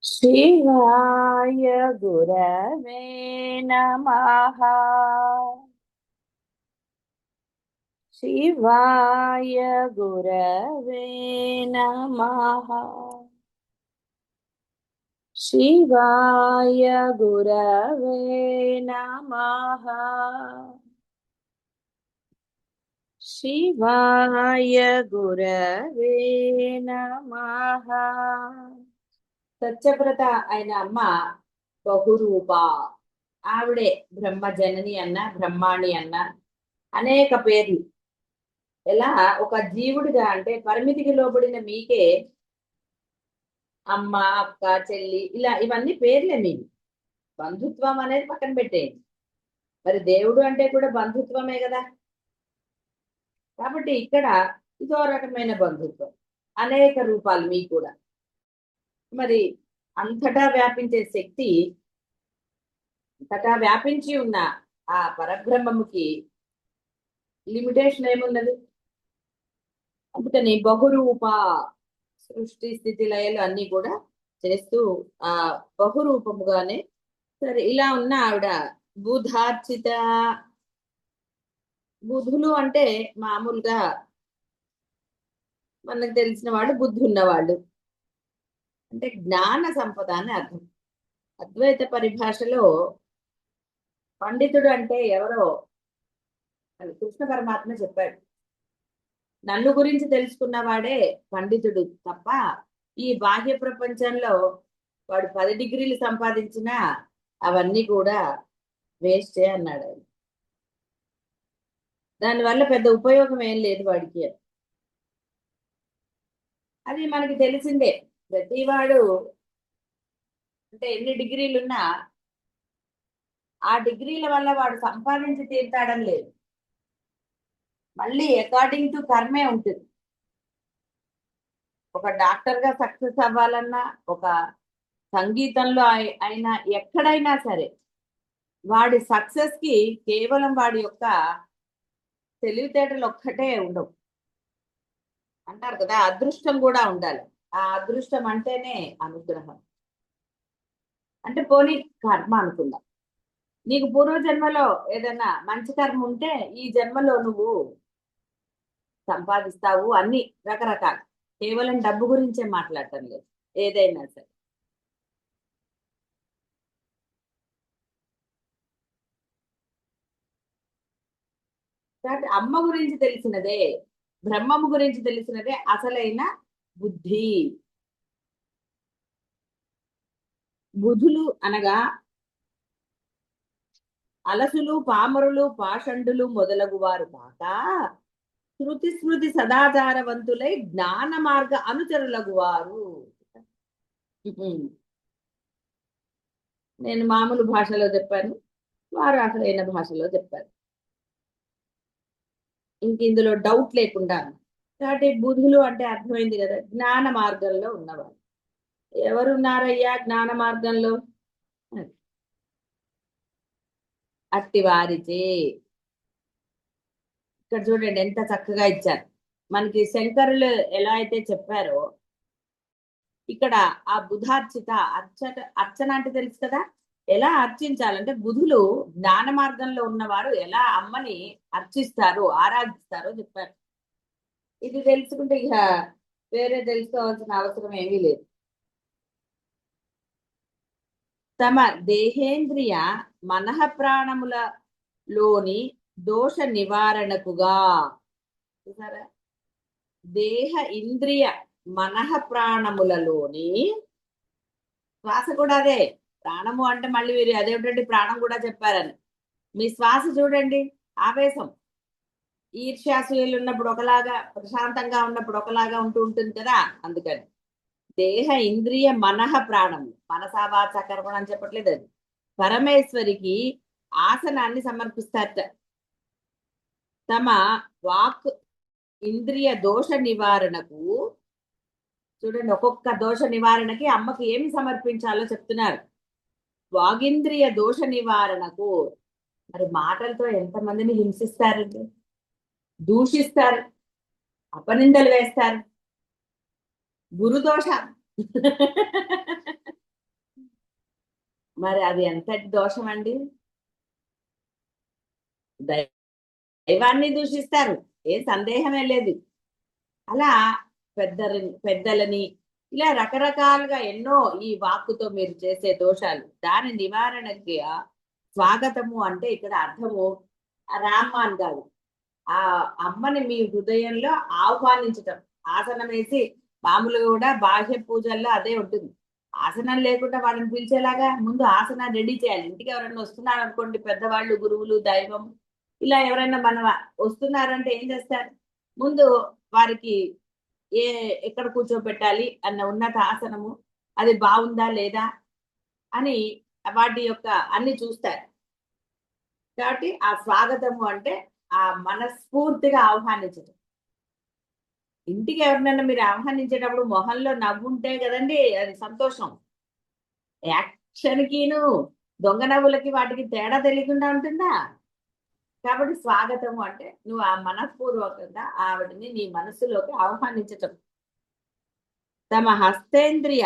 शिवाय गुरवे नमः। शिवाय गुरवे नमः। शिवाय गुरवे नमः। शिवाय गुरवे नमः। సత్యవ్రత అయిన అమ్మ బహురూప. ఆవిడే బ్రహ్మ జనని అన్న, బ్రహ్మాణి అన్న, అనేక పేర్లు. ఎలా ఒక జీవుడిగా అంటే పరిమితికి లోబడిన మీకే అమ్మ, అక్క, చెల్లి ఇలా ఇవన్నీ పేర్లే మీవి. బంధుత్వం అనేది పక్కన పెట్టేయండి. మరి దేవుడు అంటే కూడా బంధుత్వమే కదా. కాబట్టి ఇక్కడ ఇదో రకమైన బంధుత్వం, అనేక రూపాలు మీకు కూడా. మరి అంతటా వ్యాపించే శక్తి, అంతటా వ్యాపించి ఉన్న ఆ పరబ్రహ్మముకి లిమిటేషన్ ఏమున్నది? అందుకని బహురూప, సృష్టి స్థితి లయలు అన్ని కూడా చేస్తూ ఆ బహురూపముగానే. సరే, ఇలా ఉన్న ఆవిడ బుధార్చిత. బుధులు అంటే మామూలుగా మనకు తెలిసిన వాళ్ళు బుద్ధి ఉన్నవాళ్ళు, అంటే జ్ఞాన సంపద అని అర్థం. అద్వైత పరిభాషలో పండితుడు అంటే ఎవరో అని కృష్ణ పరమాత్మ చెప్పాడు. నన్ను గురించి తెలుసుకున్నవాడే పండితుడు తప్ప ఈ బాహ్య ప్రపంచంలో వాడు 10 డిగ్రీలు సంపాదించినా అవన్నీ కూడా వేస్టే అన్నాడు ఆయన. దానివల్ల పెద్ద ఉపయోగం ఏం లేదు వాడికి అని. అది మనకి తెలిసిందే. ప్రతివాడు అంటే ఎన్ని డిగ్రీలున్నా ఆ డిగ్రీల వల్ల వాడు సంపాదించి తీరుతాడని లేదు. మళ్ళీ అకార్డింగ్ టు కర్మే ఉంటుంది. ఒక డాక్టర్ గా సక్సెస్ అవ్వాలన్నా, ఒక సంగీతంలో అయినా, ఎక్కడైనా సరే వాడి సక్సెస్ కి కేవలం వాడి యొక్క తెలివితేటలు ఒక్కటే ఉండవు. అంటారు కదా, అదృష్టం కూడా ఉండాలి. ఆ అదృష్టం అంటేనే అనుగ్రహం. అంటే పోనీ కర్మ అనుకుందాం. నీకు పూర్వజన్మలో ఏదైనా మంచి కర్మ ఉంటే ఈ జన్మలో నువ్వు సంపాదిస్తావు. అన్ని రకరకాల, కేవలం డబ్బు గురించే మాట్లాడటం లేదు, ఏదైనా సరే. కాబట్టి అమ్మ గురించి తెలిసినదే, బ్రహ్మము గురించి తెలిసినదే అసలైన బుద్ధి. బుధులు అనగా అలసులు, పామరులు, పాషండులు మొదలగు వారు కాక శృతి స్మృతి సదాచారవంతులై జ్ఞాన మార్గ అనుచరులగు వారు. నేను మామూలు భాషలో చెప్పాను, వారు అసలైన భాషలో చెప్పారు. ఇంక ఇందులో డౌట్ లేకుండా. కాబట్టి బుధులు అంటే అర్థమైంది కదా, జ్ఞాన మార్గంలో ఉన్నవారు. ఎవరున్నారయ్యా జ్ఞాన మార్గంలో? అట్టి వారిచే. ఇక్కడ చూడండి ఎంత చక్కగా ఇచ్చారు. మనకి శంకరులు ఎలా అయితే చెప్పారో ఇక్కడ ఆ బుధార్చిత, అర్చన అంటే తెలుసు కదా. ఎలా అర్చించాలంటే బుధులు జ్ఞాన మార్గంలో ఉన్నవారు ఎలా అమ్మని అర్చిస్తారో, ఆరాధిస్తారో చెప్పారు. ఇది తెలుసుకుంటే ఇక వేరే తెలుసుకోవాల్సిన అవసరం ఏమీ లేదు. తమ దేహేంద్రియ మనః ప్రాణముల లోని దోష నివారణకుగా. చూసారా, దేహ ఇంద్రియ మనః ప్రాణములలోని, శ్వాస కూడా అదే. ప్రాణము అంటే మళ్ళీ మీరు అదేమిటండి ప్రాణం కూడా చెప్పారని. మీ శ్వాస చూడండి, ఆవేశం, ఈర్ష్యాసూయలు ఉన్నప్పుడు ఒకలాగా, ప్రశాంతంగా ఉన్నప్పుడు ఒకలాగా ఉంటూ ఉంటుంది కదా. అందుకని దేహ ఇంద్రియ మనః ప్రాణము, మనసా వాచ కర్మణ అని చెప్పట్లేదు. అది పరమేశ్వరికి ఆసనాన్ని సమర్పిస్తారట. తమ వాక్ ఇంద్రియ దోష నివారణకు, చూడండి ఒక్కొక్క దోష నివారణకి అమ్మకి ఏమి సమర్పించాలో చెప్తున్నారు. వాగింద్రియ దోష నివారణకు. మరి మాటలతో ఎంతమందిని హింసిస్తారండి, దూషిస్తారు, అపనిందలు వేస్తారు. గురుదోష మరి అది ఎంతటి దోషం అండి? దైవాన్ని దూషిస్తారు, ఏ సందేహమే లేదు. అలా పెద్దలని ఇలా రకరకాలుగా ఎన్నో ఈ వాక్కుతో మీరు చేసే దోషాలు, దాని నివారణకి స్వాగతము అంటే ఇక్కడ అర్థము రామ్మాన్ కాదు, ఆ అమ్మని మీ హృదయంలో ఆహ్వానించటం. ఆసనం వేసి, మామూలుగా కూడా బాహ్య పూజల్లో అదే ఉంటుంది. ఆసనం లేకుండా వాళ్ళని పిలిచేలాగా ముందు ఆసనాన్ని రెడీ చేయాలి. ఇంటికి ఎవరైనా వస్తున్నారు అనుకోండి, పెద్దవాళ్ళు, గురువులు, దైవం, ఇలా ఎవరైనా మన వస్తున్నారంటే ఏం చేస్తారు? ముందు వారికి ఏ ఎక్కడ కూర్చోబెట్టాలి అన్న ఉన్నత ఆసనము, అది బాగుందా లేదా అని వాటి యొక్క అన్ని చూస్తారు. కాబట్టి ఆ స్వాగతము అంటే ఆ మనస్ఫూర్తిగా ఆహ్వానించడం. ఇంటికి ఎవరినైనా మీరు ఆహ్వానించేటప్పుడు మొహంలో నవ్వుంటే కదండి అది సంతోషం. యాక్షన్కిను దొంగ నవ్వులకి వాటికి తేడా తెలియకుండా ఉంటుందా? కాబట్టి స్వాగతము అంటే నువ్వు ఆ మనఃపూర్వకంగా ఆవిడని నీ మనసులోకి ఆహ్వానించటం. తమ హస్తేంద్రియ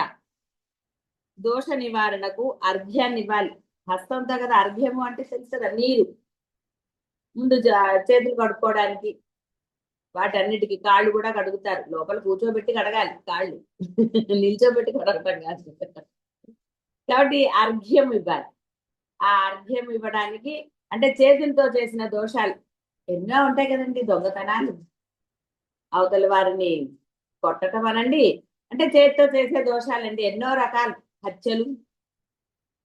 దోష నివారణకు అర్ఘ్యాన్ని ఇవ్వాలి. హస్తంతో కదా అర్ఘ్యము అంటే తెలుసు కదా, నీరు. ముందు చేతులు కడుక్కోవడానికి, వాటన్నిటికీ కాళ్ళు కూడా కడుగుతారు. లోపల కూర్చోబెట్టి కడగాలి కాళ్ళు, నిల్చోబెట్టి కడగటం కాదు. కాబట్టి అర్ఘ్యం ఇవ్వాలి. ఆ అర్ఘ్యం ఇవ్వడానికి అంటే చేతులతో చేసిన దోషాలు ఎన్నో ఉంటాయి కదండి. దొంగతనాలు, అవతల వారిని కొట్టడం అనండి, అంటే చేతితో చేసే దోషాలండి ఎన్నో రకాలు. హత్యలు,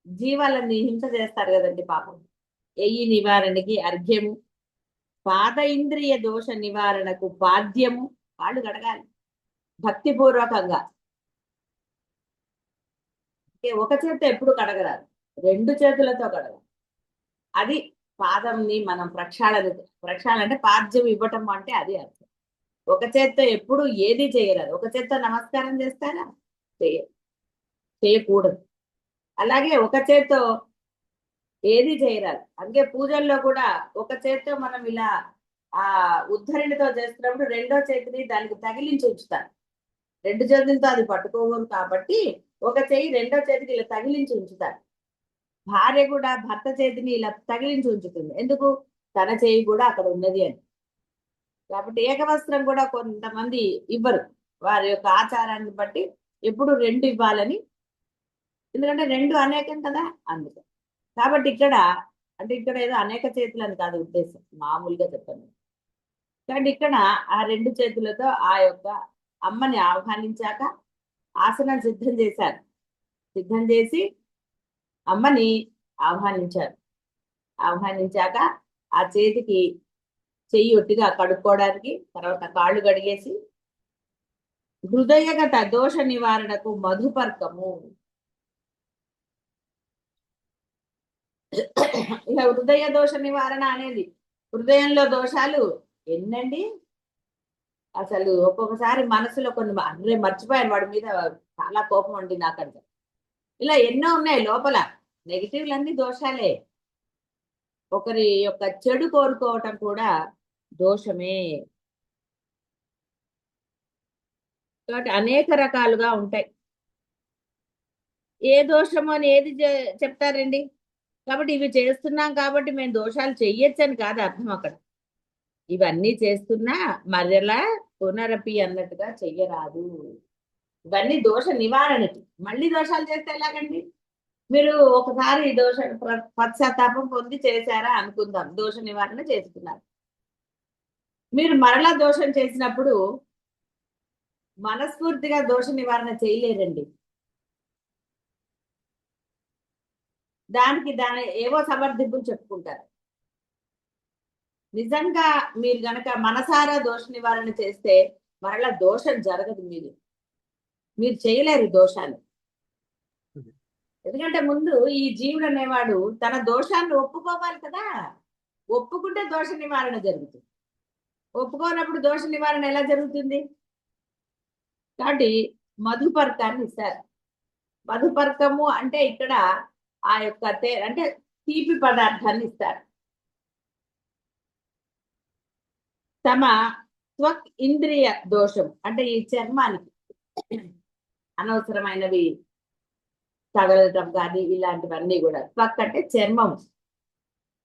జీవాలని హింస చేస్తారు కదండి పాపం. ఎయ్యి నివారణకి అర్ఘ్యము, పాద ఇంద్రియ దోష నివారణకు పాద్యము, కాళ్ళు కడగాలి భక్తిపూర్వకంగా. ఒక చేత్తో ఎప్పుడు కడగరాదు, రెండు చేతులతో కడగాలి. అది పాదంని మనం ప్రక్షాళన అంటే పాద్యం ఇవ్వటం అంటే అది అర్థం. ఒక చేత్తో ఎప్పుడు ఏది చేయరాదు. ఒక చేత్తో నమస్కారం చేస్తారా? చేయకూడదు. అలాగే ఒక చేత్తో ఏది చేయరాదు. అందుకే పూజల్లో కూడా ఒక చేత్తో మనం ఇలా ఆ ఉద్ధరణితో చేస్తున్నప్పుడు రెండో చేతిని దానికి తగిలించి ఉంచుతారు. రెండు చేతులతో అది పట్టుకోవాలి కాబట్టి ఒక చేయి రెండో చేతికి ఇలా తగిలించి ఉంచుతారు. భార్య కూడా భర్త చేతిని ఇలా తగిలించి ఉంచుతుంది. ఎందుకు? తన చేయి కూడా అక్కడ ఉన్నది అని. కాబట్టి ఏకవస్త్రం కూడా కొంతమంది ఇవ్వరు, వారి యొక్క ఆచారాన్ని బట్టి ఎప్పుడు రెండు ఇవ్వాలని. ఎందుకంటే రెండు అనేకం కదా, అందుకే. కాబట్టి ఇక్కడ అంటే ఇక్కడ ఏదో అనేక చేతులు అని కాదు ఉద్దేశం, మామూలుగా చెప్పండి. కాబట్టి ఇక్కడ ఆ రెండు చేతులతో ఆ యొక్క అమ్మని ఆహ్వానించాక ఆసనం సిద్ధం చేశారు. సిద్ధం చేసి అమ్మని ఆహ్వానించారు. ఆహ్వానించాక ఆ చేతికి చెయ్యి ఒట్టిగా కడుక్కోవడానికి, తర్వాత కాళ్ళు కడిగేసి హృదయగత దోష నివారణకు మధుపర్కము. ఇక హృదయ దోష నివారణ అనేది, హృదయంలో దోషాలు ఎన్నండి. అసలు ఒక్కొక్కసారి మనసులో కొన్ని అందరూ మర్చిపోయాను, వాడి మీద చాలా కోపం అండి నాకంటే. ఇలా ఎన్నో ఉన్నాయి లోపల, నెగిటివ్లన్నీ దోషాలే. ఒకరి యొక్క చెడు కోరుకోవటం కూడా దోషమే. కాబట్టి అనేక రకాలుగా ఉంటాయి. ఏ దోషము అని ఏది చెప్తారండి? కాబట్టి ఇవి చేస్తున్నాం కాబట్టి మేము దోషాలు చెయ్యొచ్చని కాదు అర్థం అక్కడ. ఇవన్నీ చేస్తున్నా మరలా పునరపి అన్నట్టుగా చెయ్యరాదు. ఇవన్నీ దోష నివారణకి. మళ్ళీ దోషాలు చేస్తే ఎలాగండి? మీరు ఒకసారి దోష పశ్చాత్తాపం పొంది చేశారా అనుకుందాం, దోష నివారణ చేసుకున్నారు. మీరు మరలా దోషం చేసినప్పుడు మనస్ఫూర్తిగా దోష నివారణ చేయలేరండి. దాని ఏవో సమర్థింపులు చెప్పుకుంటారు. నిజంగా మీరు గనక మనసారా దోష నివారణ చేస్తే మరలా దోషం జరగదు. మీరు చేయలేరు దోషాలు. ఎందుకంటే ముందు ఈ జీవుడు అనేవాడు తన దోషాన్ని ఒప్పుకోవాలి కదా. ఒప్పుకుంటే దోష నివారణ జరుగుతుంది. ఒప్పుకోనప్పుడు దోష నివారణ ఎలా జరుగుతుంది? కాబట్టి మధుపర్కాన్ని ఇస్తారు. మధుపర్కము అంటే ఇక్కడ ఆ యొక్క అంటే తీపి పదార్థాన్ని ఇస్తారు. తమ త్వక్ ఇంద్రియ దోషం అంటే ఈ చర్మానికి అనవసరమైనవి తగలటం కానీ ఇలాంటివన్నీ కూడా. త్వక్ అంటే చర్మం.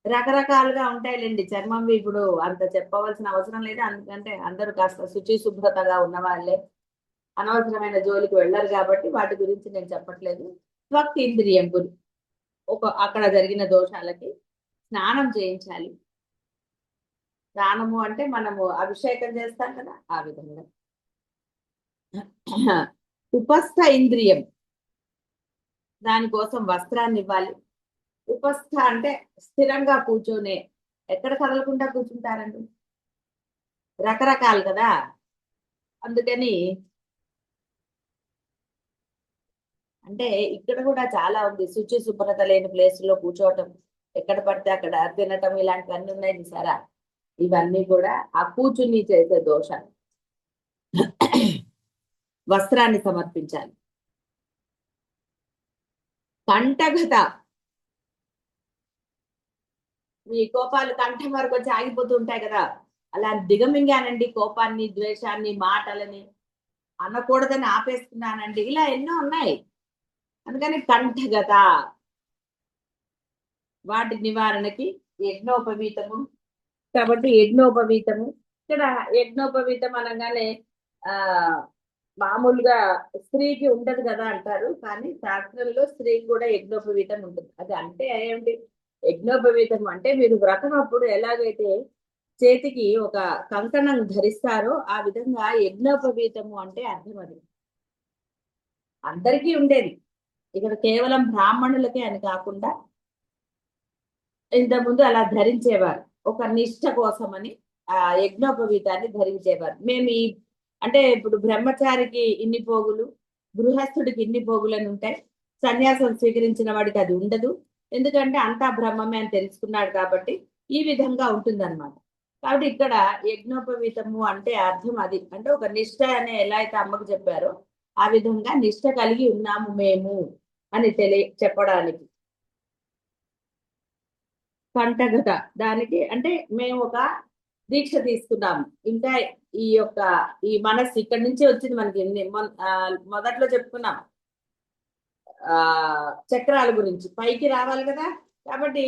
రకరకాలుగా ఉంటాయిలేండి చర్మం. ఇప్పుడు అంత చెప్పవలసిన అవసరం లేదు, అందుకంటే అందరూ కాస్త శుచి శుభ్రతగా ఉన్న వాళ్ళే, అనవసరమైన జోలికి వెళ్ళరు కాబట్టి వాటి గురించి నేను చెప్పట్లేదు. త్వక్ ఇంద్రియం అక్కడ జరిగిన దోషాలకి స్నానం చేయించాలి. స్నానము అంటే మనము అభిషేకం చేస్తాం కదా, ఆ విధంగా. ఉపస్థ ఇంద్రియం, దానికోసం వస్త్రాన్ని ఇవ్వాలి. ఉపస్థ అంటే స్థిరంగా కూర్చొని, ఎక్కడ కదలకుండా కూర్చుంటారండి, రకరకాలు కదా, అందుకని అంటే ఇక్కడ కూడా చాలా ఉంది. శుచి శుభ్రత లేని ప్లేస్ లో కూర్చోవటం, ఎక్కడ పడితే అక్కడ తినటం, ఇలాంటివన్నీ ఉన్నాయి చూసారా, ఇవన్నీ కూడా ఆ కూర్చుని చేసే దోషాలు. వస్త్రాన్ని సమర్పించాలి. కంఠగత, మీ కోపాలు కంఠం వరకు వచ్చి ఆగిపోతూ ఉంటాయి కదా, అలా దిగమింగానండి కోపాన్ని, ద్వేషాన్ని, మాటలని అనకూడదని ఆపేస్తున్నానండి, ఇలా ఎన్నో ఉన్నాయి. అందుకని కంఠగత, వాటి నివారణకి యజ్ఞోపవీతము. కాబట్టి యజ్ఞోపవీతము, ఇక్కడ యజ్ఞోపవీతం అనగానే ఆ మామూలుగా స్త్రీకి ఉండదు కదా అంటారు, కానీ శాస్త్రంలో స్త్రీకి కూడా యజ్ఞోపవీతం ఉంటుంది. అది అంటే ఏమిటి, యజ్ఞోపవీతం అంటే మీరు వ్రతం అప్పుడు ఎలాగైతే చేతికి ఒక కంకణం ధరిస్తారో ఆ విధంగా యజ్ఞోపవీతము అంటే అర్థం. అది అందరికీ ఉండేది, ఇక్కడ కేవలం బ్రాహ్మణులకే అని కాకుండా ఇంతకుముందు అలా ధరించేవారు, ఒక నిష్ఠ కోసమని ఆ యజ్ఞోపవీతాన్ని ధరించేవారు. మేము అంటే ఇప్పుడు బ్రహ్మచారికి ఇన్ని పోగులు, గృహస్థుడికి ఇన్ని పోగులు అని ఉంటాయి. సన్యాసం స్వీకరించిన వాడికి అది ఉండదు, ఎందుకంటే అంతా బ్రహ్మమే అని తెలుసుకున్నాడు కాబట్టి ఈ విధంగా ఉంటుందన్నమాట. కాబట్టి ఇక్కడ యజ్ఞోపవీతము అంటే అర్థం అది, అంటే ఒక నిష్ఠ అని ఎలా అయితే అమ్మకు చెప్పారో ఆ విధంగా నిష్ఠ కలిగి ఉన్నాము మేము అని చెప్పడానికి. కంటగత, దానికి అంటే మేము ఒక దీక్ష తీసుకున్నాము. ఇంకా ఈ మనస్సు ఇక్కడి నుంచి వచ్చింది మనకి. మొదట్లో చెప్పుకున్నాం ఆ చక్రాల గురించి, పైకి రావాలి కదా. కాబట్టి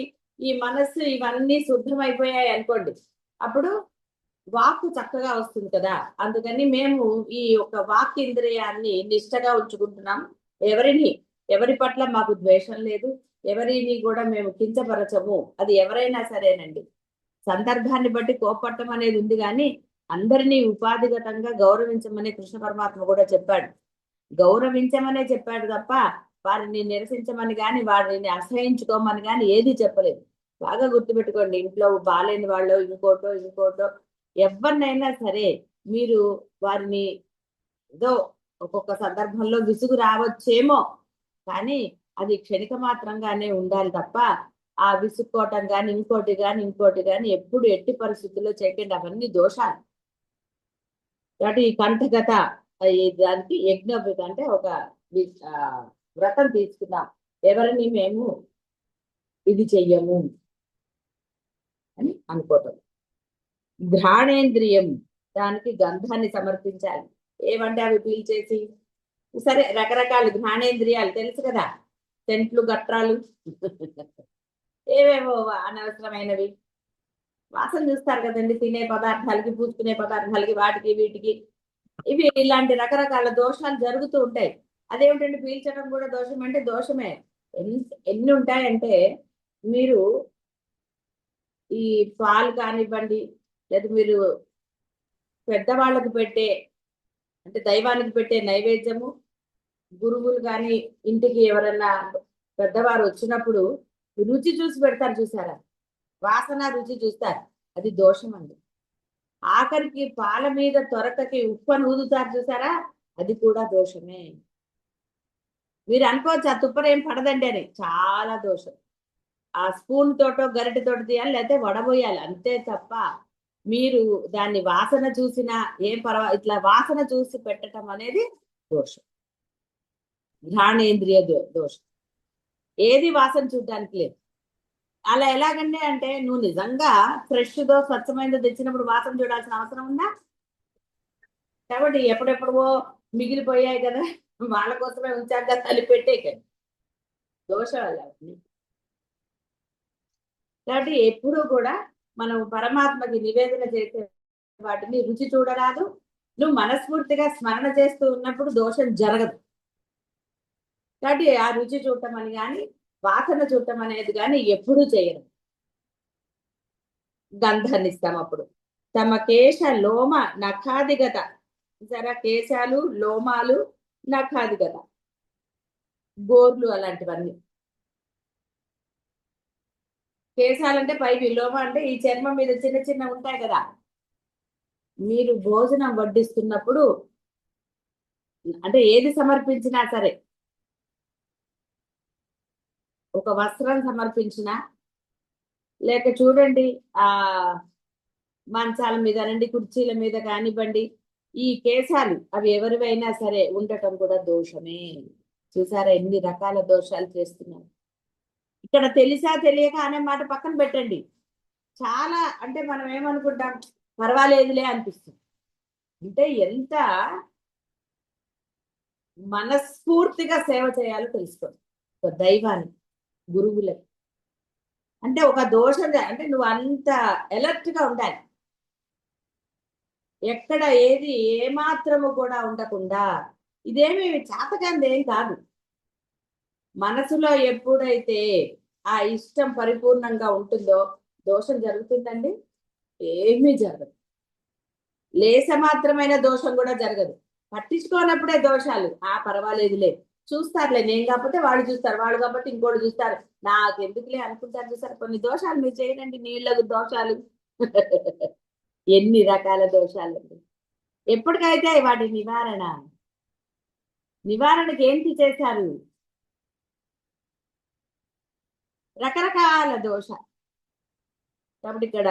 ఈ మనస్సు ఇవన్నీ శుద్ధమైపోయాయి అనుకోండి, అప్పుడు వాక్కు చక్కగా వస్తుంది కదా. అందుకని మేము ఈ యొక్క వాక్ ఇంద్రియాన్ని నిష్ఠగా ఉంచుకుంటున్నాం. ఎవరి పట్ల మాకు ద్వేషం లేదు, ఎవరిని కూడా మేము కించపరచము. అది ఎవరైనా సరేనండి, సందర్భాన్ని బట్టి కోపట్టం అనేది ఉంది, కానీ అందరినీ ఉపాధిగతంగా గౌరవించమని కృష్ణ పరమాత్మ కూడా చెప్పాడు. గౌరవించమనే చెప్పాడు తప్ప వారిని నిరసించమని కానీ వారిని అసహించుకోమని కానీ ఏది చెప్పలేదు. బాగా గుర్తుపెట్టుకోండి, ఇంట్లో బాలేని వాళ్ళు ఇంకోటో ఎవరినైనా సరే మీరు వారిని ఏదో ఒక్కొక్క సందర్భంలో విసుగు రావచ్చేమో, కానీ అది క్షణిక మాత్రంగానే ఉండాలి తప్ప ఆ విసుక్కోవటం కానీ ఇంకోటి కానీ ఎప్పుడు ఎట్టి పరిస్థితుల్లో చేయకండి, అవన్నీ దోషాలు. కాబట్టి ఈ కంఠగత దానికి యజ్ఞోపేత అంటే ఒక వ్రతం తీసుకున్నాం, ఎవరిని మేము ఇది చెయ్యము అని అనుకోవటం. ఘ్రాణేంద్రియం, దానికి గంధాన్ని సమర్పించాలి. ఏమంటే అవి పీల్చేసి, సరే రకరకాల ఘ్రాణేంద్రియాలు తెలుసు కదా, సెంట్లు గట్రాలు ఏవేవో అనవసరమైనవి వాసన చూస్తారు కదండి, తినే పదార్థాలకి, పూసుకునే పదార్థాలకి, వాటికి వీటికి, ఇవి ఇలాంటి రకరకాల దోషాలు జరుగుతూ ఉంటాయి. అదేమిటంటే పీల్చడం కూడా దోషం అంటే దోషమే. ఎన్ని ఉంటాయంటే, మీరు ఈ పాలు కానివ్వండి, లేదా మీరు పెద్దవాళ్ళకు పెట్టే అంటే దైవానికి పెట్టే నైవేద్యము, గురువులు కానీ ఇంటికి ఎవరన్నా పెద్దవారు వచ్చినప్పుడు రుచి చూసి పెడతారు చూసారా, వాసన రుచి చూస్తారు, అది దోషం అండి. ఆఖరికి పాల మీద తొరకకి ఉప్పను ఊదుతారు చూసారా, అది కూడా దోషమే. మీరు అనుకోవచ్చు ఆ తుప్పరేం పడదండి అని, చాలా దోషం. ఆ స్పూన్ తోటో గరిటెతోటి తీయాలి, లేకపోతే వడబోయాలి, అంతే తప్ప మీరు దాన్ని వాసన చూసినా ఏం ఇట్లా వాసన చూసి పెట్టడం అనేది దోషం, ఘ్రాణేంద్రియ దోషం. ఏది వాసన చూడడానికి లేదు. అలా ఎలాగండి అంటే, నువ్వు నిజంగా ఫ్రెష్దో స్వచ్ఛమైనదో తెచ్చినప్పుడు వాసన చూడాల్సిన అవసరం ఉందా? కాబట్టి ఎప్పుడెప్పుడో మిగిలిపోయాయి కదా, వాళ్ళ కోసమే ఉంచాక కలిపెట్టేకండి. దోషం వల్ల అవుతుంది. కాబట్టి ఎప్పుడూ కూడా మనం పరమాత్మకి నివేదన చేసే వాటిని రుచి చూడరాదు. నువ్వు మనస్ఫూర్తిగా స్మరణ చేస్తూ ఉన్నప్పుడు దోషం జరగదు. కాబట్టి ఆ రుచి చూడటం అని కానీ వాసన చూడటం అనేది కానీ ఎప్పుడూ చేయరు. గంధాన్ని ఇస్తాం అప్పుడు. తమ కేశ లోమ నఖాదిగత, సరే కేశాలు లోమాలు నఖాదిగత, గోర్లు అలాంటివన్నీ. కేశాలంటే పైవి, లోమ అంటే ఈ చర్మం మీద చిన్న చిన్న ఉంటాయి కదా. మీరు భోజనం వడ్డిస్తున్నప్పుడు అంటే ఏది సమర్పించినా సరే, ఒక వస్త్రం సమర్పించినా, లేక చూడండి ఆ మంచాల మీద రండి, కుర్చీల మీద కానివ్వండి, ఈ కేశాలు అవి ఎవరివైనా సరే ఉండటం కూడా దోషమే. చూసారా ఎన్ని రకాల దోషాలు చేస్తున్నారు. ఇక్కడ తెలిసా తెలియక అనే మాట పక్కన పెట్టండి. చాలా అంటే మనం ఏమనుకుంటాం, పర్వాలేదులే అనిపిస్తుంది. అంటే ఎంత మనస్ఫూర్తిగా సేవ చేయాలో తెలుసుకోండి. ఒక దైవాన్ని, గురువులకి. అంటే ఒక దోషం అంటే నువ్వు అంత అలర్ట్ గా ఉండాలి. ఎక్కడ ఏది ఏమాత్రము కూడా ఉండకుండా. ఇదేమి చేతకాంది ఏం కాదు. మనసులో ఎప్పుడైతే ఆ ఇష్టం పరిపూర్ణంగా ఉంటుందో దోషం జరుగుతుందండి? ఏమీ జరగదు. లేస మాత్రమైన దోషం కూడా జరగదు. పట్టించుకోనప్పుడే దోషాలు. పర్వాలేదులే, చూస్తారులే, నేను కాకపోతే వాళ్ళు చూస్తారు, వాళ్ళు కాబట్టి ఇంకోటి చూస్తారు, నాకెందుకులే అనుకుంటారు. చూస్తారు కొన్ని దోషాలు మీరు చేయనండి, నీళ్ళకు దోషాలు ఎన్ని రకాల దోషాలు. ఎప్పటికైతే వాటి నివారణకి ఏంటి చేశారు? రకరకాల దోష. కాబట్టి ఇక్కడ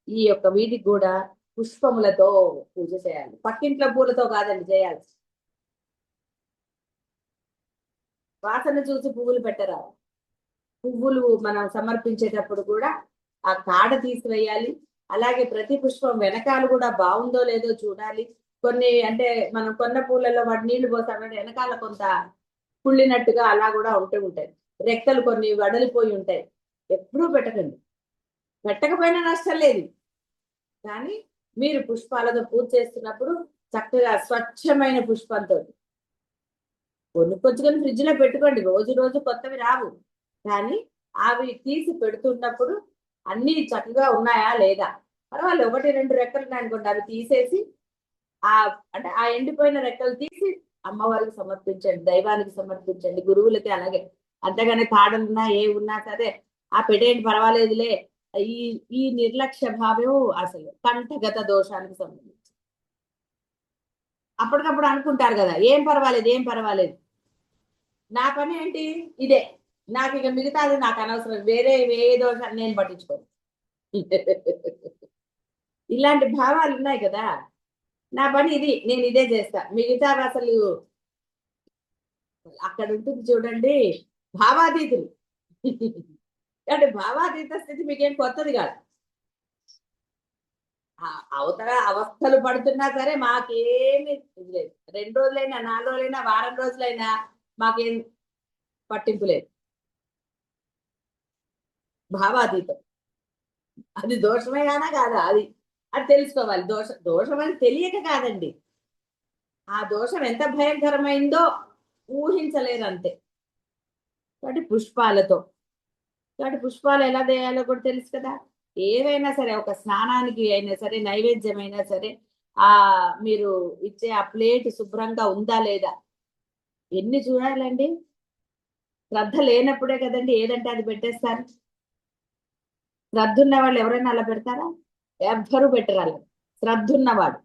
ఈ యొక్క వీటికి కూడా పుష్పములతో పూజ చేయాలి. పక్కింట్లో పూలతో కాదండి చేయాలి. వాసన చూసి పువ్వులు పెట్టరా. పువ్వులు మనం సమర్పించేటప్పుడు కూడా ఆ కాడ తీసివేయాలి. అలాగే ప్రతి పుష్పం వెనకాల కూడా బాగుందో లేదో చూడాలి. కొన్ని అంటే మనం కొన్న పూలలో వాటి నీళ్లు పోతామంటే వెనకాల కొంత కుళ్ళినట్టుగా అలా కూడా ఉంటాయి. రెక్కలు కొన్ని వడలిపోయి ఉంటాయి. ఎప్పుడూ పెట్టకండి. పెట్టకపోయినా నష్టం లేదు. కానీ మీరు పుష్పాలతో పూజ చేస్తున్నప్పుడు చక్కగా స్వచ్ఛమైన పుష్పంతో కొనుక్కొచ్చుకొని ఫ్రిడ్జ్ లో పెట్టుకోండి. రోజు రోజు కొత్తవి రావు. కానీ అవి తీసి పెడుతున్నప్పుడు అన్ని చక్కగా ఉన్నాయా లేదా, పర్వాలేదు ఒకటి రెండు రెక్కలు ఉన్నాయనుకోండి, అవి తీసేసి అంటే ఆ ఎండిపోయిన రెక్కలు తీసి అమ్మవారికి సమర్పించండి, దైవానికి సమర్పించండి, గురువులకి అలాగే. అంతేగాని కాడలున్నా ఏ ఉన్నా సరే పెట్టేయండి పర్వాలేదులే. ఈ ఈ నిర్లక్ష్య భావం అసలు కంఠగత దోషానికి సంబంధించి. అప్పటికప్పుడు అనుకుంటారు కదా, ఏం పర్వాలేదు ఏం పర్వాలేదు, నా పని ఏంటి ఇదే, నాకు ఇక మిగతాది నాకు అనవసరం, వేరే ఏ దోషాన్ని నేను పట్టించుకోను. ఇలాంటి భావాలు ఉన్నాయి కదా. నా పని ఇది, నేను ఇదే చేస్తా, మిగతా అసలు అక్కడ ఉంటుంది చూడండి భావాతీతులు. అంటే భావాతీత స్థితి మీకేం కొత్తది కాదు. అవతల అవస్థలు పడుతున్నా సరే మాకేమి ఇది లేదు. 2 రోజులైనా 4 రోజులైనా వారం రోజులైనా మాకేం పట్టింపు లేదు. భావాతీతం అది దోషమే కాదా కాదా అది అది తెలుసుకోవాలి. దోషం అని తెలియక కాదండి, ఆ దోషం ఎంత భయంకరమైందో ఊహించలేరు అంతే. కాబట్టి పుష్పాలు ఎలా చేయాలో కూడా తెలుసు కదా. ఏవైనా సరే ఒక స్నానానికి అయినా సరే, నైవేద్యమైనా సరే, మీరు ఇచ్చే ఆ ప్లేట్ శుభ్రంగా ఉందా లేదా ఎన్ని చూడాలండి. శ్రద్ధ లేనప్పుడే కదండి ఏదంటే అది పెట్టేస్తారు. శ్రద్ధ ఉన్న వాళ్ళు ఎవరైనా అలా పెడతారా? ఎవ్వరూ పెట్టరు అలా. శ్రద్ధ ఉన్నవాడు.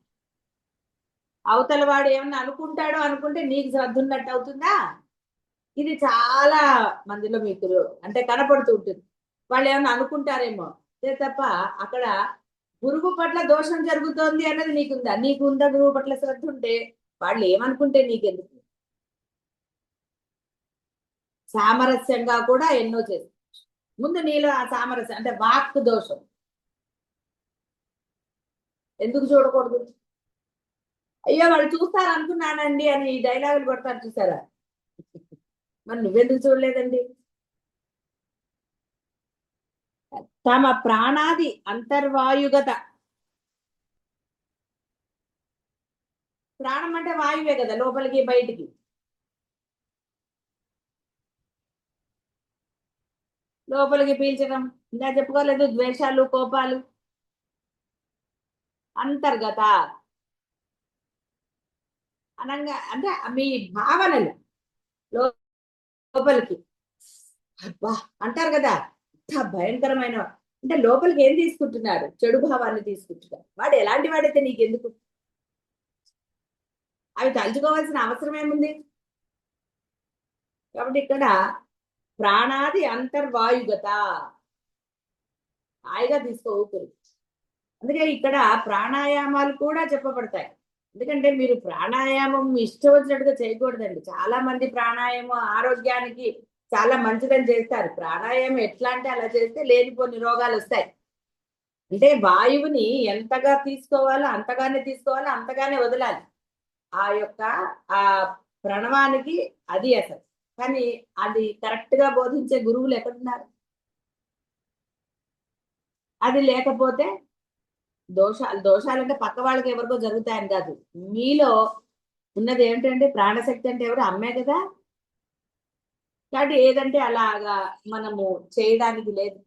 అవతల వాడు ఏమన్నా అనుకుంటాడో అనుకుంటే నీకు శ్రద్ధ ఉన్నట్టు అవుతుందా? ఇది చాలా మందిలో మీకు అంటే కనపడుతూ ఉంటుంది. వాళ్ళు ఏమన్నా అనుకుంటారేమో తప్ప అక్కడ గురువు పట్ల దోషం జరుగుతోంది అన్నది నీకుందా? నీకుందా గురువు పట్ల శ్రద్ధ ఉంటే వాళ్ళు ఏమనుకుంటే నీకెందుకు? సామరస్యంగా కూడా ఎన్నో చేస్తారు. ముందు నీలో ఆ సామరస్యం అంటే వాక్ దోషం ఎందుకు చూడకూడదు? అయ్యో వాళ్ళు చూస్తారు అనుకున్నానండి అని ఈ డైలాగులు కొడతారు చూసారా. మరి నువ్వెందుకు చూడలేదండి? తమ ప్రాణాది అంతర్వాయుగత. ప్రాణం అంటే వాయువే కదా, లోపలికి బయటికి. లోపలికి పీల్చడం, ఇంకా చెప్పుకోలేదు, ద్వేషాలు కోపాలు అంతర్గత అనంగా అంటే మీ భావనలు లోపలికి. అబ్బా అంటారు కదా, ఇంత భయంకరమైన అంటే లోపలికి ఏం తీసుకుంటున్నాడు? చెడు భావాన్ని తీసుకుంటున్నాడు. వాడు ఎలాంటి వాడైతే నీకెందుకు? అవి తలుచుకోవాల్సిన అవసరం ఏముంది? కాబట్టి ఇక్కడ ప్రాణాది అంతర్వాయుగత, హాయిగా తీసుకో ఊపిరి. అందుకే ఇక్కడ ప్రాణాయామాలు కూడా చెప్పబడతాయి. ఎందుకంటే మీరు ప్రాణాయామం ఇష్టం వచ్చినట్టుగా చేయకూడదండి. చాలా మంది ప్రాణాయామం ఆరోగ్యానికి చాలా మంచిదని చేస్తారు. ప్రాణాయామం ఎట్లా అంటే అలా చేస్తే లేనిపోని రోగాలు వస్తాయి. అంటే వాయువుని ఎంతగా తీసుకోవాలో అంతగానే తీసుకోవాలి, అంతగానే వదలాలి. ఆ యొక్క ఆ ప్రణవానికి అది అసలు. కానీ అది కరెక్ట్ గా బోధించే గురువులు ఎక్కడున్నారు? అది లేకపోతే దోషాలంటే పక్క వాళ్ళకి ఎవరికో జరుగుతాయని కాదు, మీలో ఉన్నది ఏమిటంటే ప్రాణశక్తి అంటే ఎవరు? అమ్మే కదా. కాబట్టి ఏదంటే అలాగా మనము చేయడానికి లేదు.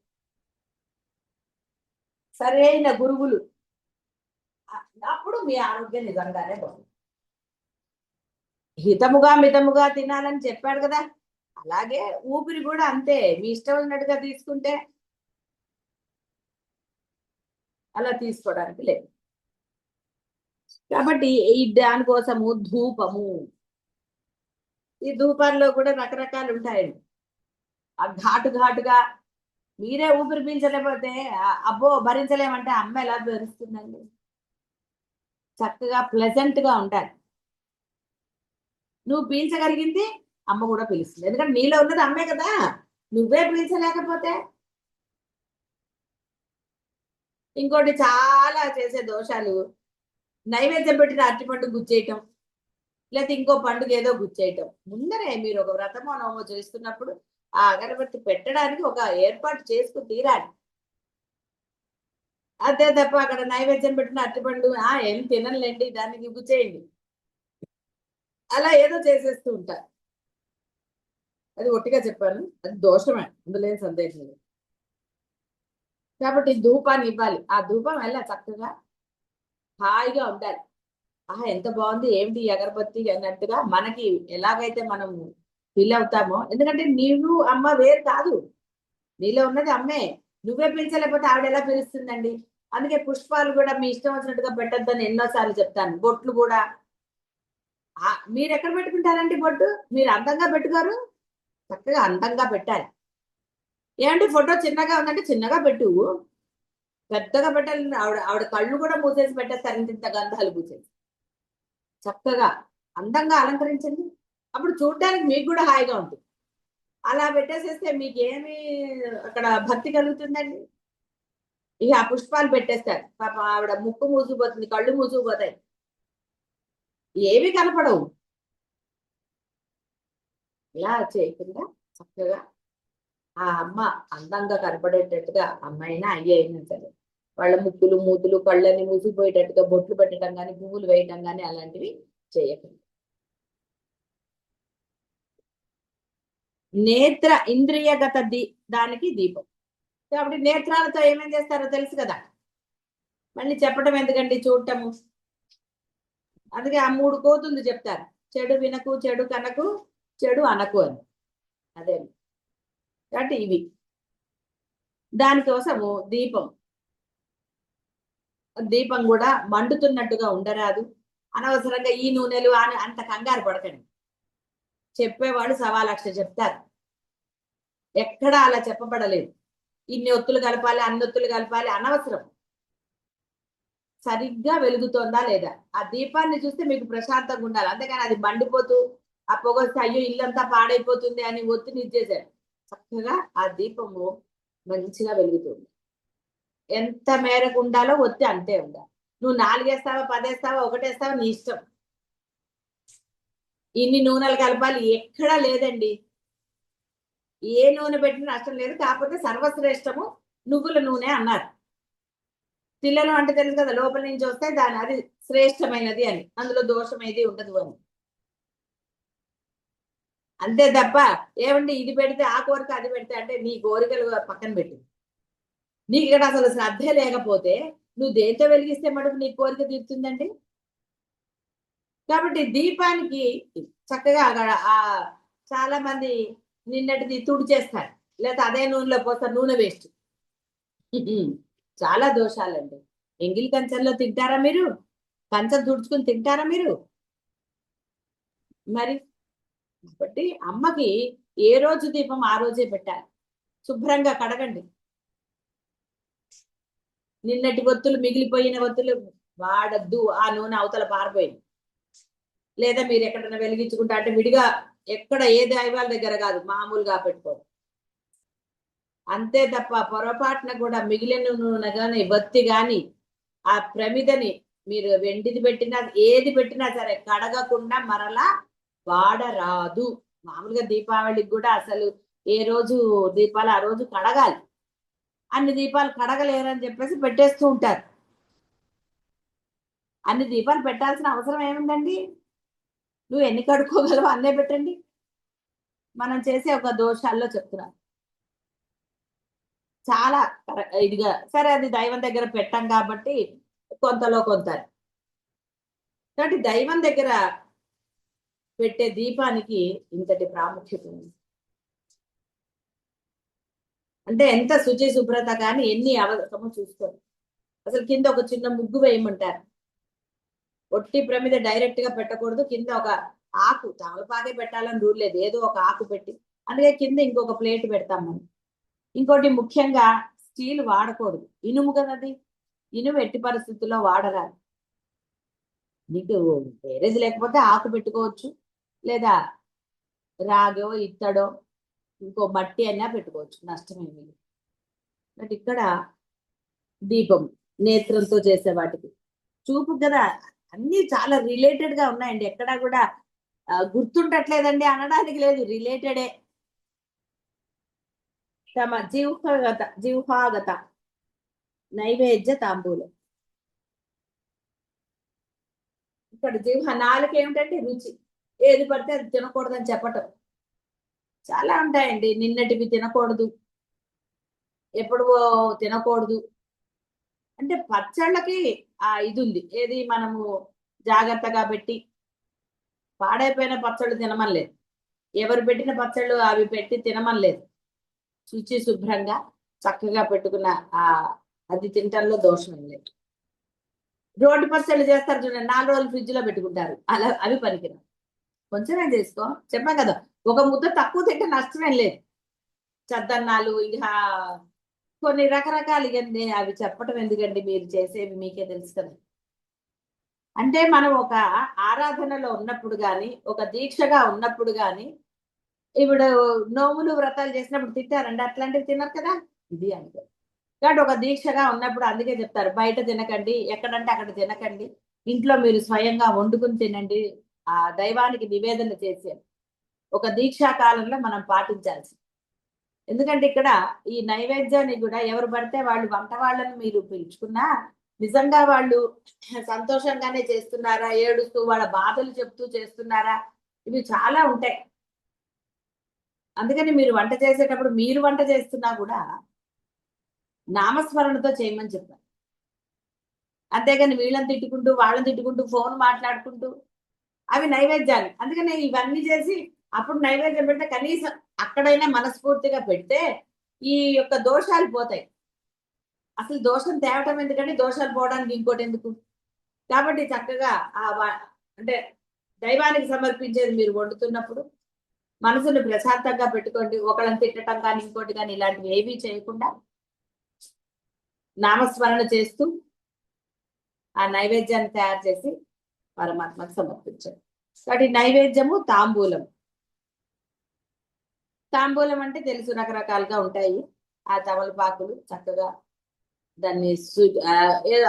సరైన గురువులు అప్పుడు మీ ఆరోగ్యం నిజంగానే బాగుంది. హితముగా మితముగా తినాలని చెప్పాడు కదా, అలాగే ఊపిరి కూడా అంతే. మీ ఇష్టం ఉన్నట్టుగా తీసుకుంటే అలా తీసుకోవడానికి లేదు. కాబట్టి ఈ దానికోసము ధూపము, ఈ ధూపాల్లో కూడా రకరకాలు ఉంటాయండి. ఆ ఘాటుగా మీరే ఊపిరి పీల్చలేకపోతే అబ్బో భరించలేమంటే అమ్మ ఎలా భరిస్తుందండి? చక్కగా ప్లెజెంట్ గా ఉంటారు. నువ్వు పీల్చగలిగింది అమ్మ కూడా పీలుస్తుంది, ఎందుకంటే నీలో ఉన్నది అమ్మే కదా. నువ్వే పీల్చలేకపోతే. ఇంకోటి చాలా చేసే దోషాలు, నైవేద్యం పెట్టిన అరటిపండు గుచ్చేయటం, లేకపోతే ఇంకో పండుగ ఏదో గుచ్చేయటం. ముందరే మీరు ఒక వ్రతమో నోమో చేస్తున్నప్పుడు ఆ అగరబత్తి పెట్టడానికి ఒక ఏర్పాటు చేసుకుని తీరాలి. అంతే తప్ప అక్కడ నైవేద్యం పెట్టిన అరటిపండు ఏం తినలేండి దానికి గుచ్చేయండి, అలా ఏదో చేసేస్తూ ఉంటారు. అది ఒట్టిగా చెప్పాను, అది దోషమే, అందులో ఏం సందేహం లేదు. కాబట్టి ధూపాన్ని ఇవ్వాలి. ఆ ధూపం ఎలా చక్కగా హాయిగా ఉండాలి. ఎంత బాగుంది ఏమిటి అగరబత్తి అన్నట్టుగా మనకి ఎలాగైతే మనం ఫీల్ అవుతామో. ఎందుకంటే నీవు అమ్మ వేరు కాదు, నీలో ఉన్నది అమ్మే. నువ్వే పిలిచలేకపోతే ఆవిడ ఎలా పిలుస్తుందండి? అందుకే పుష్పాలు కూడా మీ ఇష్టం వచ్చినట్టుగా పెట్టద్దని ఎన్నోసార్లు చెప్తాను. బొట్లు కూడా మీరు ఎక్కడ పెట్టుకుంటారండి బొట్టు? మీరు అందంగా పెట్టుకోరు, చక్కగా అందంగా పెట్టాలి. ఏమంటే ఫోటో చిన్నగా ఉందంటే చిన్నగా పెట్టు, పెద్దగా పెట్టాలి. ఆవిడ కళ్ళు కూడా మూసేసి పెట్టేస్తారు, ఇంత గంధాలు పూసేసి. చక్కగా అందంగా అలంకరించండి, అప్పుడు చూడడానికి మీకు కూడా హాయిగా ఉంటుంది. అలా పెట్టేసేస్తే మీకేమి అక్కడ భక్తి కలుగుతుందండి? ఇక ఆ పుష్పాలు పెట్టేస్తారు, పాప ఆవిడ ముక్కు మూసుకుపోతుంది, కళ్ళు మూసుకుపోతాయి, ఏవి కనపడవు. ఇలా చేయకుండా చక్కగా ఆ అమ్మ అందంగా కనపడేటట్టుగా అమ్మాయినా అయ్యి అయినా సరే వాళ్ళ ముక్కులు మూతులు కళ్ళని మూసిపోయేటట్టుగా బొట్లు పెట్టడం కానీ పువ్వులు వేయటం కానీ అలాంటివి చేయకండి. నేత్ర ఇంద్రియగత దానికి దీపం. కాబట్టి నేత్రాలతో ఏమేం చేస్తారో తెలుసు కదా, మళ్ళీ చెప్పడం ఎందుకండి, చూడటము. అందుకే ఆ 3 కోతులు చెప్తారు, చెడు వినకు, చెడు కనకు, చెడు అనకు అని. అదే కాబట్టి ఇవి దానికోసము దీపం. దీపం కూడా మండుతున్నట్టుగా ఉండరాదు. అనవసరంగా ఈ నూనెలు అని అంత కంగారు పడకండి. చెప్పేవాడు 1,00,000 చెప్తారు, ఎక్కడా అలా చెప్పబడలేదు. ఇన్ని ఒత్తులు కలపాలి, అన్ని ఒత్తులు కలపాలి, అనవసరం. సరిగ్గా వెలుగుతోందా లేదా, ఆ దీపాన్ని చూస్తే మీకు ప్రశాంతంగా ఉండాలి. అంతేగాని అది మండిపోతూ ఆ పొగ వస్తే అయ్యో ఇల్లంతా పాడైపోతుంది అని ఒత్తిడి ఇచ్చేసారు. చక్కగా ఆ దీపము మంచిగా వెలుగుతుంది. ఎంత మేరకు ఉండాలో ఒత్తి అంతే ఉండాలి. నువ్వు 4 వేస్తావా, 10 వేస్తావా, 1 వేస్తావా, నీ ఇష్టం. ఇన్ని నూనెలు కలపాలి ఎక్కడా లేదండి. ఏ నూనె పెట్టినా నష్టం లేదు. కాకపోతే సర్వశ్రేష్టము నువ్వుల నూనె అన్నారు. తిల్లనం అంటే తెలుసు కదా, లోపల నుంచి వస్తే దాని అది శ్రేష్టమైనది అని, అందులో దోషం ఏది ఉండదు అని. అంతే తప్ప ఏమండి ఇది పెడితే ఆ కోరిక అది పెడితే అంటే నీ కోరికలు పక్కన పెట్టు. నీకు ఇక్కడ అసలు శ్రద్ధే లేకపోతే నువ్వు దేంతో వెలిగిస్తే మటుకు నీ కోరిక తీరుతుందండి. కాబట్టి దీపానికి చక్కగా ఆ చాలా మంది నిన్నటిది తుడిచేస్తారు, లేదా అదే నూనెలో పోస్తారు, నూనె వేస్ట్. చాలా దోషాలండి. ఎంగిలి కంచంలో తింటారా మీరు? కంచం తుడుచుకుని తింటారా మీరు? మరి కాబట్టి అమ్మకి ఏ రోజు దీపం ఆ రోజే పెట్టాలి. శుభ్రంగా కడగండి. నిన్నటి ఒత్తులు, మిగిలిపోయిన ఒత్తులు వాడద్దు, ఆ నూనె అవతల పారిపోయింది. లేదా మీరు ఎక్కడైనా వెలిగించుకుంటా అంటే విడిగా ఎక్కడ ఏ దైవాల దగ్గర కాదు, మామూలుగా పెట్టుకోండి. అంతే తప్ప పొరపాటున కూడా మిగిలిన నూనె కానీ బత్తి కానీ ఆ ప్రమిదని మీరు వెండిది పెట్టినా ఏది పెట్టినా సరే కడగకుండా మరలా వాడరాదు. మామూలుగా దీపావళికి కూడా అసలు ఏ రోజు దీపాలు ఆ రోజు కడగాలి. అన్ని దీపాలు కడగలేరని చెప్పేసి పెట్టేస్తూ ఉంటారు. అన్ని దీపాలు పెట్టాల్సిన అవసరం ఏముందండి? నువ్వు ఎన్ని కడుక్కోగలవు అన్నే పెట్టండి. మనం చేసే ఒక దోషాల్లో చెప్తున్నాను. చాలా ఇదిగా సరే, అది దైవం దగ్గర పెట్టాం కాబట్టి కొంతలో కొంత. కాబట్టి దైవం దగ్గర పెట్టే దీపానికి ఇంతటి ప్రాముఖ్యత ఉంది. అంటే ఎంత శుచి శుభ్రత కానీ ఎన్ని అవసరమో చూసుకోండి. అసలు కింద ఒక చిన్న ముగ్గు వేయమంటారు. ఒట్టి ప్రమిద డైరెక్ట్ గా పెట్టకూడదు. కింద ఒక ఆకు, తమలపాకే పెట్టాలని రూల్ లేదు, ఏదో ఒక ఆకు పెట్టి అందుకే కింద ఇంకొక ప్లేట్ పెడతాం మనం. ఇంకోటి ముఖ్యంగా స్టీల్ వాడకూడదు, ఇనుము కదది. ఇనుము ఎట్టి పరిస్థితుల్లో వాడరాదు. నీకు వేరేది లేకపోతే ఆకు పెట్టుకోవచ్చు, లేదా రాగో ఇత్తడో ఇంకో మట్టి అయినా పెట్టుకోవచ్చు, నష్టమేమి. బట్ ఇక్కడ దీపం నేత్రంతో చేసే వాటికి చూపు కదా, అన్ని చాలా రిలేటెడ్ గా ఉన్నాయండి. ఎక్కడా కూడా గుర్తుండట్లేదండి అనడానికి లేదు, రిలేటెడే. తమ జిహ్వాగత నైవేద్య తాంబూలం. ఇక్కడ నాలుక ఏమిటంటే రుచి. ఏది పడితే అది తినకూడదని చెప్పటం చాలా ఉంటాయండి. నిన్నటివి తినకూడదు, ఎప్పుడు తినకూడదు అంటే పచ్చళ్ళకి ఇది ఉంది. ఏది మనము జాగ్రత్తగా పెట్టి పాడైపోయిన పచ్చళ్ళు తినమనలేదు, ఎవరు పెట్టిన పచ్చళ్ళు అవి పెట్టి తినమనలేదు. శుచి శుభ్రంగా చక్కగా పెట్టుకున్న అది తినటంలో దోషం లేదు. రోడ్డు పచ్చళ్ళు చేస్తారు చూడండి, 4 రోజులు ఫ్రిడ్జ్ లో పెట్టుకుంటారు, అలా అవి పనికిరావు. కొంచెమే చేసుకో, చెప్పాం కదా, ఒక ముద్ద తక్కువ తింటే నష్టమేం లేదు. చద్దన్నాలు ఇక కొన్ని రకరకాలు, ఇకండి అవి చెప్పటం ఎందుకండి, మీరు చేసేవి మీకే తెలుసు కదా. అంటే మనం ఒక ఆరాధనలో ఉన్నప్పుడు కానీ, ఒక దీక్షగా ఉన్నప్పుడు కానీ, ఇప్పుడు నోములు వ్రతాలు చేసినప్పుడు తింటారండి, అట్లాంటివి తినరు కదా. ఇది అంటే కాబట్టి ఒక దీక్షగా ఉన్నప్పుడు అందుకే చెప్తారు, బయట తినకండి, ఎక్కడంటే అక్కడ తినకండి, ఇంట్లో మీరు స్వయంగా వండుకుని తినండి, ఆ దైవానికి నివేదన చేసే ఒక దీక్షా కాలంలో మనం పాటించాల్సి. ఎందుకంటే ఇక్కడ ఈ నైవేద్యాన్ని కూడా ఎవరు పడితే వాళ్ళు వంట వాళ్ళని మీరు పిలుచుకున్నా నిజంగా వాళ్ళు సంతోషంగానే చేస్తున్నారా, ఏడుస్తూ వాళ్ళ బాధలు చెప్తూ చేస్తున్నారా, ఇవి చాలా ఉంటాయి. అందుకని మీరు వంట చేసేటప్పుడు మీరు వంట చేస్తున్నా కూడా నామస్మరణతో చేయమని చెప్పారు. అంతేగాని వీళ్ళని తిట్టుకుంటూ వాళ్ళని తిట్టుకుంటూ ఫోన్ మాట్లాడుకుంటూ అవి నైవేద్యాలు. అందుకని ఇవన్నీ చేసి అప్పుడు నైవేద్యం పెడితే కనీసం అక్కడైనా మనస్ఫూర్తిగా పెడితే ఈ యొక్క దోషాలు పోతాయి. అసలు దోషం తేవటం ఎందుకంటే దోషాలు పోవడానికి ఇంకోటి ఎందుకు. కాబట్టి చక్కగా అంటే దైవానికి సమర్పించేది మీరు వండుతున్నప్పుడు మనసుని ప్రశాంతంగా పెట్టుకోండి. ఒకళ్ళని తిట్టడం కానీ ఇంకోటి కానీ ఇలాంటివి ఏవీ చేయకుండా నామస్మరణ చేస్తూ ఆ నైవేద్యాన్ని తయారు చేసి పరమాత్మకు సమర్పించండి. కాబట్టి నైవేద్యము తాంబూలం. తాంబూలం అంటే తెలుసు, రకరకాలుగా ఉంటాయి. ఆ తమలపాకులు చక్కగా దాన్ని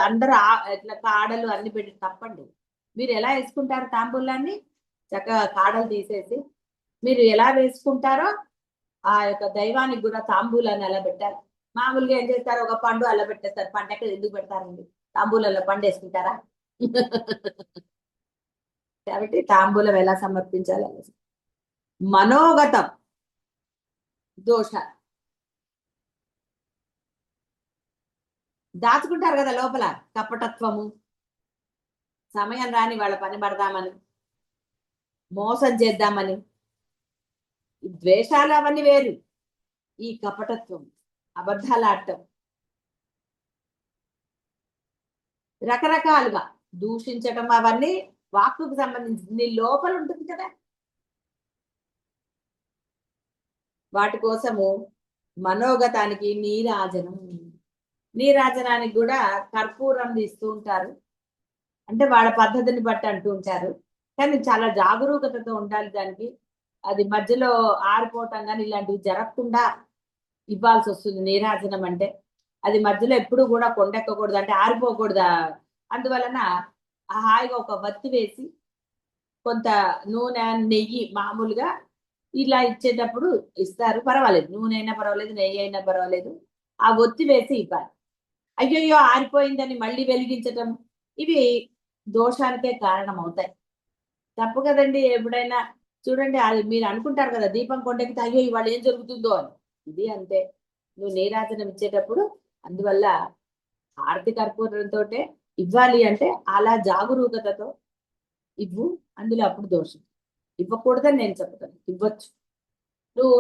అందరూ ఇట్లా కాడలు అన్ని పెట్టి తప్పండి. మీరు ఎలా వేసుకుంటారు తాంబూలాన్ని, చక్కగా కాడలు తీసేసి మీరు ఎలా వేసుకుంటారో ఆ యొక్క దైవానికి కూడా తాంబూలాన్ని ఎలా పెట్టాలి. మామూలుగా ఏం చేస్తారు, ఒక పండు అల్ల పెట్టేస్తారు. పండు ఎక్కడ ఎందుకు పెడతారండి? తాంబూలంలో పండు వేసుకుంటారా? కాబట్టి తాంబూలం ఎలా సమర్పించాలి? మనోగతం దోష దాచుకుంటారు కదా లోపల, కపటత్వము, సమయం రాని వాళ్ళ పని పడదామని, మోసం చేద్దామని. ఈ ద్వేషాలు అవన్నీ వేరు, ఈ కపటత్వం, అబద్ధాలు ఆడటం, రకరకాలుగా దూషించటం, అవన్నీ వాక్కుకు సంబంధించి నీ లోపల ఉంటుంది కదా. వాటి కోసము మనోగతానికి నీరాజనం, నీరాజనానికి కూడా కర్పూరం తీస్తూ ఉంటారు. అంటే వాళ్ళ పద్ధతిని బట్టి అంటూ ఉంటారు, కానీ చాలా జాగరూకతతో ఉండాలి దానికి. అది మధ్యలో ఆరిపోవటం కానీ ఇలాంటివి జరగకుండా ఇవ్వాల్సి వస్తుంది నీరాజనం అంటే. అది మధ్యలో ఎప్పుడు కూడా కొండెక్కకూడదు, అంటే ఆరిపోకూడదు. అందువలన హాయిగా ఒక వత్తి వేసి కొంత నూనె నెయ్యి మామూలుగా ఇలా ఇచ్చేటప్పుడు ఇస్తారు, పర్వాలేదు. నూనె అయినా పర్వాలేదు, నెయ్యి అయినా పర్వాలేదు, ఆ ఒత్తి వేసి ఇవ్వాలి. అయ్యయ్యో ఆరిపోయిందని మళ్ళీ వెలిగించటం, ఇవి దోషానికే కారణం అవుతాయి. తప్పు కదండి. ఎప్పుడైనా చూడండి, అది మీరు అనుకుంటారు కదా, దీపం కొండెక్కితే అయ్యో ఇవాళ ఏం జరుగుతుందో అని. ఇది అంతే, నువ్వు నీరాజనం ఇచ్చేటప్పుడు. అందువల్ల హారతి కర్పూరంతో ఇవ్వాలి అంటే అలా జాగరూకతతో ఇవ్వు. అందులో అప్పుడు దోషం. ఇవ్వకూడదని నేను చెప్తాను, ఇవ్వచ్చు. నువ్వు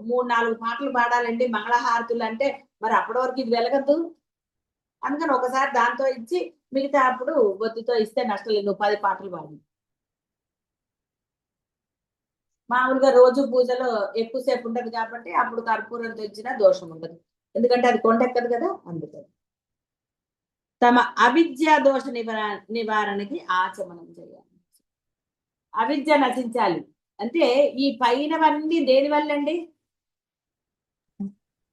3-4 పాటలు పాడాలండి మంగళహారతులు అంటే, మరి అప్పటి వరకు ఇది వెలగద్దు. అందుకని ఒకసారి దాంతో ఇచ్చి మిగతా అప్పుడు బొత్తితో ఇస్తే నష్టం లేదు. నువ్వు 10 పాటలు పాడు. మామూలుగా రోజు పూజలో ఎక్కువసేపు ఉండదు కాబట్టి అప్పుడు కర్పూరంతో ఇచ్చినా దోషం ఉండదు, ఎందుకంటే అది కొండెక్కదు కదా, అందుకని. తమ అవిద్య దోష నివారణకి ఆచమనం చేయాలి. అవిద్య నశించాలి అంటే ఈ పైనవన్నీ దేని వల్లండి?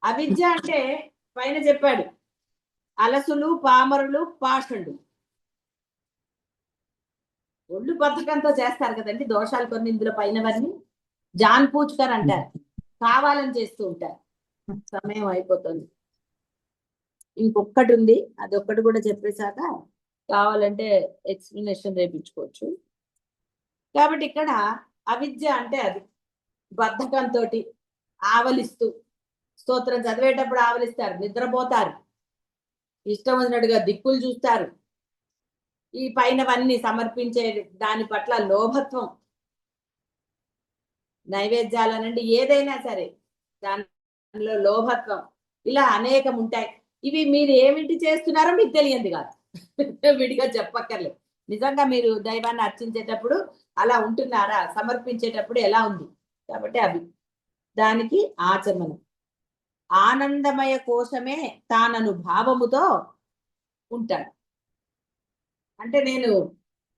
అవిద్య అంటే పైన చెప్పాడు, అలసులు, పామరులు, పాషండు. ఒళ్ళు బద్ధకంతో చేస్తారు కదండి దోషాలు కొన్ని. ఇందులో పైనవన్నీ జాన్ పూచ్కర్ అంటారు, కావాలని చేస్తూ ఉంటారు. సమయం అయిపోతుంది, ఇంకొకటి ఉంది, అదొక్కటి కూడా చెప్పేశాక కావాలంటే ఎక్స్ప్లెనేషన్ రేపించుకోవచ్చు. కాబట్టి ఇక్కడ అవిద్య అంటే అది బద్ధకంతో ఆవలిస్తూ, స్తోత్రం చదివేటప్పుడు ఆవలిస్తారు, నిద్రపోతారు, ఇష్టం వచ్చినట్టుగా దిక్కులు చూస్తారు, ఈ పైనవన్నీ సమర్పించే దాని పట్ల లోభత్వం, నైవేద్యాలనండి ఏదైనా సరే దానిలో లోభత్వం, ఇలా అనేకం ఉంటాయి. ఇవి మీరు ఏమిటి చేస్తున్నారో మీకు తెలియదు కాదు, విడిగా చెప్పక్కర్లేదు. నిజంగా మీరు దైవాన్ని అర్చించేటప్పుడు అలా ఉంటున్నారా, సమర్పించేటప్పుడు ఎలా ఉంది? కాబట్టి అవి దానికి ఆచమనం. ఆనందమయ కోసమే తానను భావముతో ఉంటాడు. అంటే నేను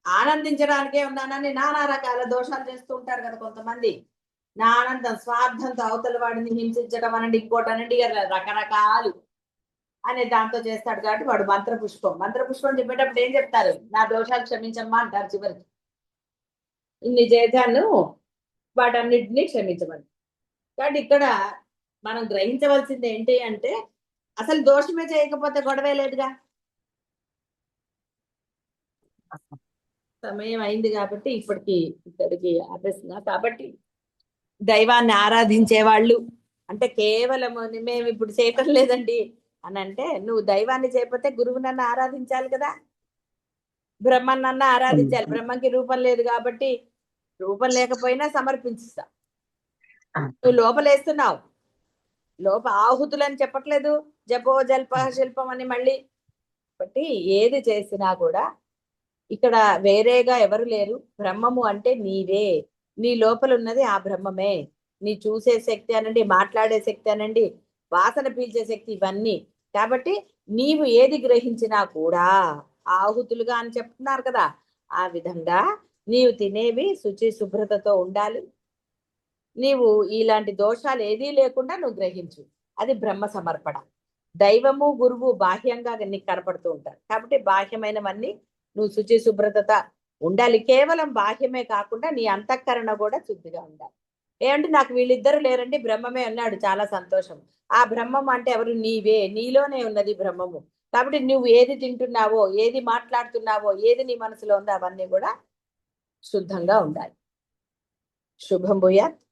ఆనందించడానికే ఉన్నానని నానా రకాల దోషాలు చేస్తూ ఉంటారు కదా కొంతమంది. నా ఆనందం స్వార్థంతో అవతల వాడిని హింసించడం అనండి, ఇంకోటి అనండి, రకరకాలు అనే దాంతో చేస్తాడు. కాబట్టి వాడు మంత్రపుష్పం చెప్పేటప్పుడు ఏం చెప్తారు? నా దోషాలు క్షమించమ్మా అంటారు చివరికి. ఇన్ని చేశాను, వాటన్నిటిని క్షమించమని. కాబట్టి ఇక్కడ మనం గ్రహించవలసింది ఏంటి అంటే, అసలు దోషమే చేయకపోతే గొడవే లేదుగా. సమయం అయింది కాబట్టి ఇక్కడికి ఆపేస్తున్నా. కాబట్టి దైవాన్ని ఆరాధించే వాళ్ళు అంటే కేవలం మేము ఇప్పుడు చేయటం లేదండి అని అంటే, నువ్వు దైవాన్ని చేయకపోతే గురువునన్నా ఆరాధించాలి కదా, బ్రహ్మన్నన్నా ఆరాధించాలి. బ్రహ్మకి రూపం లేదు కాబట్టి రూపం లేకపోయినా సమర్పించిస్తా. నువ్వు లోపలేస్తున్నావు, ఆహుతులు అని చెప్పట్లేదు, జపో జల్ప శిల్పం అని మళ్ళీ. కాబట్టి ఏది చేసినా కూడా ఇక్కడ వేరేగా ఎవరు లేరు. బ్రహ్మము అంటే నీవే, నీ లోపల ఉన్నది ఆ బ్రహ్మమే. నీ చూసే శక్తి అనండి, మాట్లాడే శక్తి అనండి, వాసన పీల్చే శక్తి, ఇవన్నీ. కాబట్టి నీవు ఏది గ్రహించినా కూడా ఆహుతులుగా అని చెప్తున్నారు కదా, ఆ విధంగా నీవు తినేవి శుచి శుభ్రతతో ఉండాలి. నీవు ఇలాంటి దోషాలు ఏదీ లేకుండా నువ్వు గ్రహించు, అది బ్రహ్మ సమర్పణ. దైవము గురువు బాహ్యంగా నీకు కనపడుతూ ఉంటారు కాబట్టి బాహ్యమైనవన్నీ నువ్వు శుచి శుభ్రత ఉండాలి. కేవలం బాహ్యమే కాకుండా నీ అంతఃకరణ కూడా శుద్ధిగా ఉండాలి. ఏమంటే నాకు వీళ్ళిద్దరు లేరండి, బ్రహ్మమే ఉన్నాడు, చాలా సంతోషం. ఆ బ్రహ్మం అంటే ఎవరు? నీవే, నీలోనే ఉన్నది బ్రహ్మము. కాబట్టి నువ్వు ఏది తింటున్నావో, ఏది మాట్లాడుతున్నావో, ఏది నీ మనసులో ఉందో అవన్నీ కూడా శుద్ధంగా ఉండాలి. శుభం భూయాత్.